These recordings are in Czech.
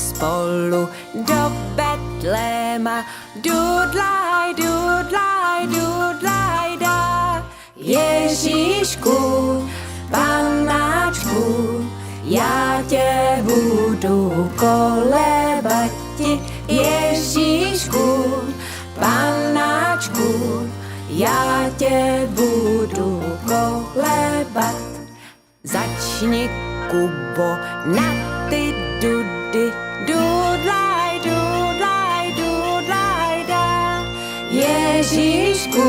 spolu do Betléma. Dudlaj, dudlaj, dudlaj, dá. Ježíšku, panáčku, já tě budu kolebati. Ježíšku, panáčku, já tě budu kolebat. Začni, Kubo, na ty dudy. Dudlaj, dudlaj, dudlaj, dá. Ježíšku,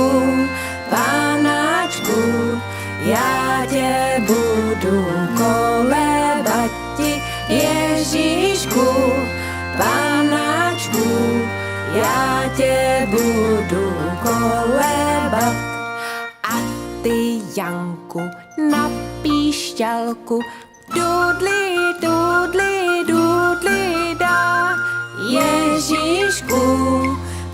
panáčku, já tě budu kolebati. Ježíšku, panáčku, já tě budu kolebat. A ty, Janku, na píšťalku. Dudli, dudli, dudli, dá. Ježíšku,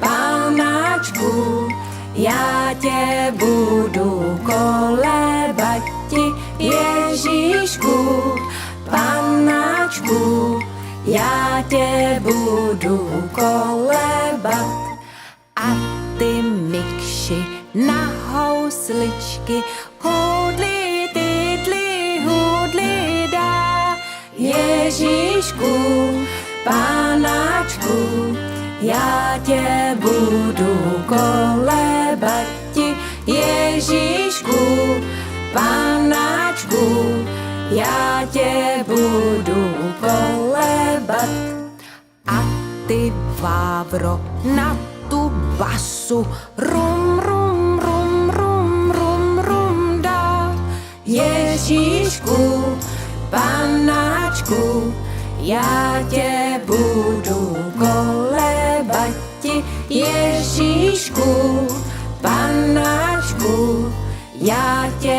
panáčku, já tě budu kolebati. Ježíšku, panáčku, já tě budu kolebat. A ty, Mikši, na housličky. Hudli, tydli, hudli, dá. Ježíšku, panáčku, já tě budu kolebati. Ježíšku, panáčku, já tě budu kolebat. A ty, Vávro, na tu basu. Rum, rum, rum, rum, rum, rum, dá. Ježíšku, panáčku, já tě budu kolebati. Ježíšku, panáčku, já tě